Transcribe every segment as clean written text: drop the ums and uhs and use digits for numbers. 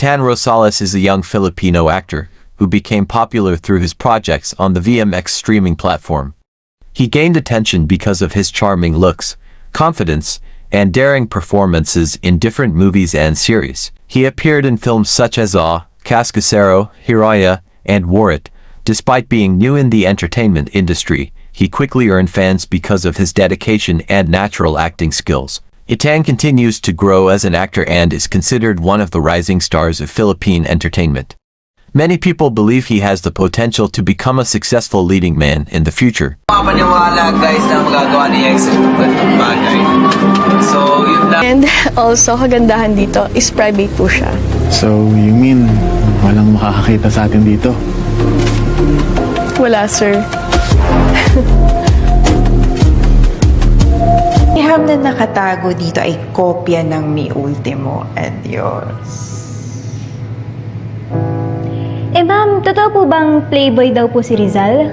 Catan Rosales is a young Filipino actor who became popular through his projects on the VMX streaming platform. He gained attention because of his charming looks, confidence, and daring performances in different movies and series. He appeared in films such as Aw, Cascasero, Hiraya, and Warit. Despite being new in the entertainment industry, he quickly earned fans because of his dedication and natural acting skills. Catan continues to grow as an actor and is considered one of the rising stars of Philippine entertainment. Many people believe he has the potential to become a successful leading man in the future. Mapaniwala guys na magagawa ni X yung ganitong bagay. So, yun lang. And also, kagandahan dito is private po siya. So, you mean walang makakakita sa atin dito? Wala, sir. Iham na nakatago dito ay kopya ng Mi Ultimo at yours. Eh ma'am, totoo po bang playboy daw po si Rizal?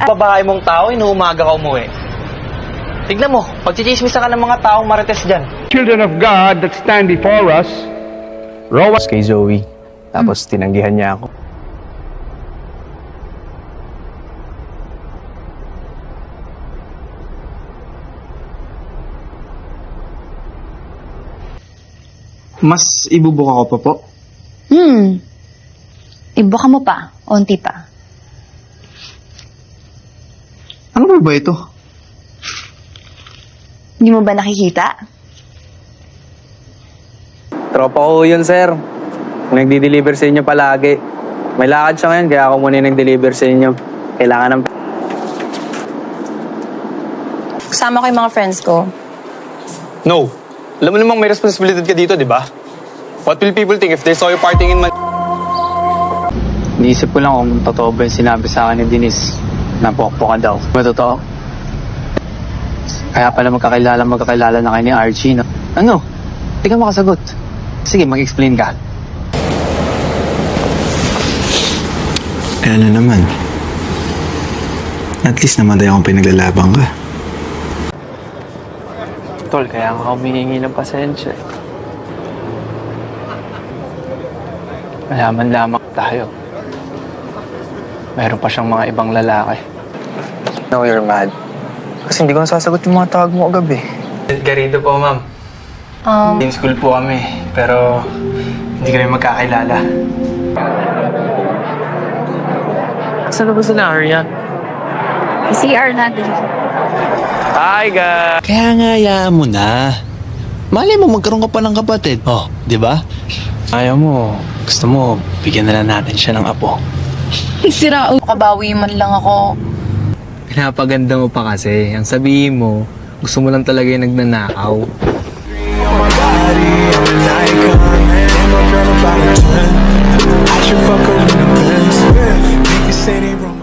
Babae mong tao, inuumaga ka umuwi. Tignan mo, pagchichismisan ka ng mga taong marites dyan. Children of God that stand before us, Rowan Kay Zoe. Tapos tinanggihan niya ako. Mas ibubuka ko pa po. Ibuka mo pa, onti pa. Ano ba ito? Hindi mo ba nakikita? Tropa ko yun, sir. Nagdi-deliver sa inyo palagi. May lakad siya ngayon, kaya ako muna yung nag-deliver sa inyo. Kailangan ng... Kasama ko yung mga friends ko. No. Alam mo namang may responsibilidad ka dito, di ba? What will people think if they saw you partying in Iniisip ko lang kung totoo ba yung sinabi sa akin ni Denise na pokpok ka daw. Ba totoo? Kaya pala magkakilala na kayo ni Archie, no? Ano? Hindi ka makasagot. Sige, mag-explain ka. Kaya na naman. At least namatay akong pinaglalabang ka. Tol, kaya nga humihingi ng pasensya. Malaman lamang tayo. Meron pa siyang mga ibang lalaki. No, you're mad. Kasi hindi ko nasasagot yung mga tawag mo kagabi. Garrido po, ma'am. In school po kami, pero hindi kami magkakilala. Saan ba sila, Arya? CR natin. Hi, guys! Kaya nga, hayaan mo na. Malay mo, magkaroon ka pa ng kapatid. Oh, di ba? Ayaw mo. Gusto mo, bigyan na lang natin siya ng apo. Sira, kabawi man lang ako. Pinapaganda mo pa kasi. Ang sabihin mo, gusto mo lang talaga yung nagnanakaw. I should fuck her in the Benz. Make you say they wrong.